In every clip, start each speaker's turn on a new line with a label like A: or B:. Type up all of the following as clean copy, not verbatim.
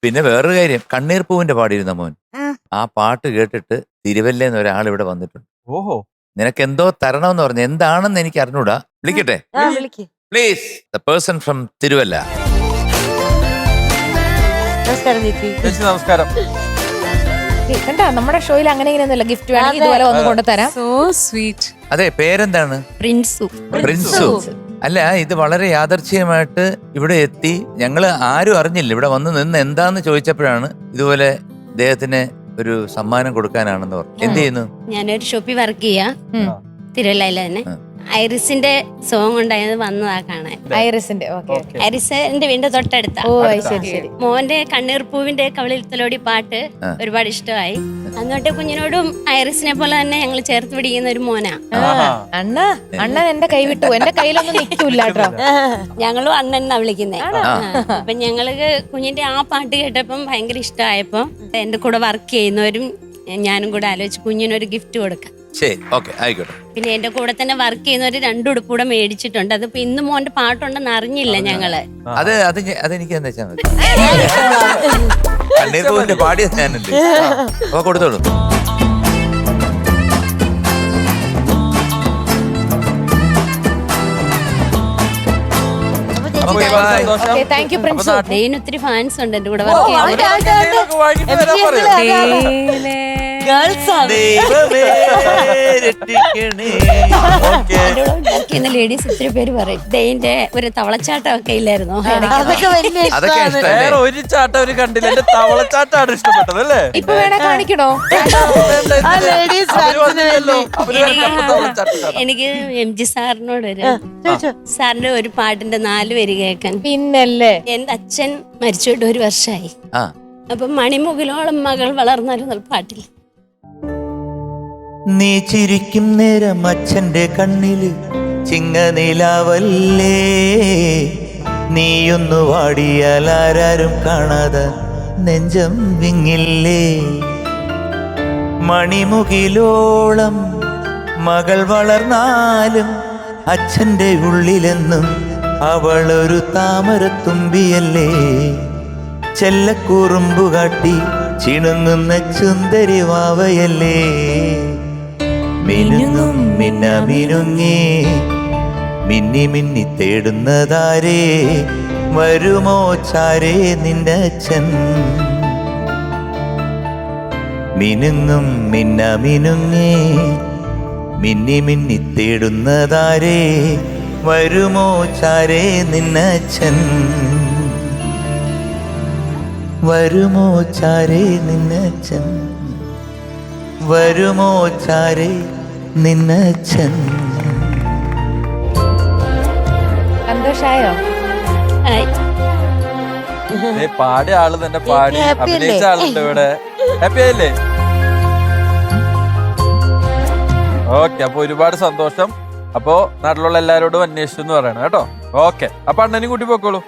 A: പിന്നെ വേറൊരു കാര്യം, കണ്ണീർ പൂവിന്റെ പാടിയിരുന്ന മോൻ, ആ പാട്ട് കേട്ടിട്ട് തിരുവല്ലേന്ന് ഒരാൾ ഇവിടെ വന്നിട്ടുണ്ട്.
B: ഓഹോ,
A: നിനക്ക് എന്തോ തരണമെന്ന് പറഞ്ഞു. എന്താണെന്ന് എനിക്ക് അറിഞ്ഞൂടാ. വിളിക്കട്ടെ? Please, the person from Thiruvalla.
C: നമസ്കാരം ചേച്ചി.
B: ചേച്ചി നമസ്കാരം.
D: കണ്ടാ, നമ്മുടെ ഷോയിൽ അങ്ങനെ ഇങ്ങനെയൊന്നുമില്ല. ഗിഫ്റ്റ് വേണമെങ്കിൽ ഇതുപോലെ ഒന്ന് കൊണ്ടുതരാം.
C: So sweet.
A: അതെ, പേരെന്താണ്?
C: പ്രിൻസു.
A: പ്രിൻസു. അല്ല, ഇത് വളരെ യാദർച്ഛികമായിട്ട് ഇവിടെ എത്തി. ഞങ്ങള് ആരും അറിഞ്ഞില്ല. ഇവിടെ വന്ന് നിന്ന് എന്താന്ന് ചോദിച്ചപ്പോഴാണ് ഇതുപോലെ ഇദ്ദേഹത്തിന് ഒരു സമ്മാനം കൊടുക്കാനാണെന്ന് പറഞ്ഞു. എന്ത് ചെയ്യുന്നു?
E: ഞാനൊരു ഷോപ്പിൽ വർക്ക് ചെയ്യാ, തിരുവല്ലയിലെ തന്നെ. ഐറിസിന്റെ സോങ് ഉണ്ടായത് വന്നതാ കാണാൻ.
D: ഐറിസിന്റെ.
E: ഐറിസ് എന്റെ വീടിന്റെ തൊട്ടടുത്ത.
D: ഓ ശരി ശരി.
E: മോന്റെ കണ്ണീർ പൂവിന്റെ കവളിൽത്തലോടി പാട്ട് ഒരുപാട് ഇഷ്ടമായി. എന്നിട്ട് കുഞ്ഞിനോടും ഐറിസിനെ പോലെ തന്നെ ഞങ്ങൾ ചേർത്ത് പിടിക്കുന്ന ഒരു മോനാ.
D: അണ്ണൻ എന്റെ കൈ വിട്ടു. എന്റെ കയ്യിലൊന്നും നിൽക്കൂല കേട്ടോ.
E: ഞങ്ങളും അണ്ണനാ വിളിക്കുന്നേ. അപ്പൊ ഞങ്ങൾക്ക് കുഞ്ഞിന്റെ ആ പാട്ട് കേട്ടപ്പം ഭയങ്കര ഇഷ്ടമായപ്പോ എന്റെ കൂടെ വർക്ക് ചെയ്യുന്നവരും ഞാനും കൂടെ ആലോചിച്ച് കുഞ്ഞിനൊരു ഗിഫ്റ്റ് കൊടുക്കാം.
A: ശരി, ഓക്കെ, ആയിക്കോട്ടെ.
E: പിന്നെ എന്റെ കൂടെ തന്നെ വർക്ക് ചെയ്യുന്നവര് 2 ഉടുപ്പ് കൂടെ മേടിച്ചിട്ടുണ്ട്. അതിപ്പോ ഇന്ന് മോന്റെ പാട്ടുണ്ടെന്ന് അറിഞ്ഞില്ല ഞങ്ങള്.
A: അതെനിക്ക് എന്താ വെച്ചാൽ മതി. കണ്ണീർ പൂവിന്റെ പാടിയത് ഞാനുണ്ട്. അപ്പൊ കൊടുത്തോളൂ.
D: Thank you പ്രിൻസു.
E: ഡെയിന് ഒത്തിരി ഫാൻസ് ഉണ്ട് എന്റെ കൂടെ വർക്ക് ചെയ്യുന്നത്. ലേഡീസ് ഒത്തിരി പേര് പറയും ഡെയിന്റെ ഒരു തവളച്ചാട്ടം ഒക്കെ ഇല്ലായിരുന്നോ?
B: ഒരു ചാട്ടം ഒരു കണ്ടില്ല. എന്റെ തവളച്ചാട്ടാണ് ഇഷ്ടപ്പെട്ടത് അല്ലേ?
D: ഇപ്പൊ വേണേ കാണിക്കണോ?
E: എനിക്ക് MG സാറിനോട് സാറിന്റെ ഒരു പാട്ടിന്റെ 4 വരി കേൾക്കാൻ.
D: പിന്നല്ലേ,
E: എന്റെ അച്ഛൻ മരിച്ചിട്ട് 1 വർഷമായി. അപ്പൊ മണിമുകിലോളം മകൾ വളർന്നൊരു പാട്ടിൽ
F: നീ ചിരിക്കും നേരം അച്ഛന്റെ കണ്ണില് ചിങ്ങനിലാവല്ലേ, നീയൊന്നു വാടിയാൽ ആരാരും കാണാതെ നെഞ്ചം വിങ്ങില്ലേ. മണിമുകിലോളം മകൾ വളർന്നാലും അച്ഛന്റെ ഉള്ളിലെന്നും അവളൊരു താമരത്തുമ്പിയല്ലേ. ചെല്ലക്കുറുമ്പു കാട്ടി ചിണുങ്ങുന്ന ചുന്ദരി വാവയല്ലേ. മിനുങ്ങും മിന്ന മിനുങ്ങി മിന്നി മിന്നി തേടുന്നതാരേ, വരുമോ ചാരേ നിന്റെ അച്ഛൻ. മിനുങ്ങും മിന്ന മിനുങ്ങി മിന്നി മിന്നി തേടുന്നതാരേ, വരുമോ ചാരേ നിന്റെ അച്ഛൻ. വരുമോ ചാരേ നിന്നച്ഛൻ, വരുമോ ചാരേ നിന്നച്ഛൻ.
D: സന്തോഷായോ?
B: പാടിയ ആള് തന്നെ പാടി അഭിനയിച്ച ആളുണ്ട് ഇവിടെ. ഹാപ്പി ആയില്ലേ? ഓക്കെ, അപ്പൊ ഒരുപാട് സന്തോഷം. അപ്പൊ നാട്ടിലുള്ള എല്ലാരോടും അന്വേഷിച്ചു എന്ന് പറയണം കേട്ടോ. ഓക്കെ, അപ്പൊ അണ്ണനും കൂട്ടി പോക്കോളൂ.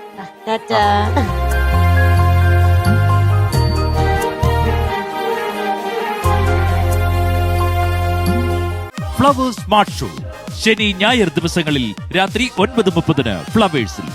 G: ഫ്ലവേഴ്സ് സ്മാർട്ട് ഷോ ശനി ഞായർ ദിവസങ്ങളിൽ രാത്രി 9:30 ഫ്ലവേഴ്സിൽ.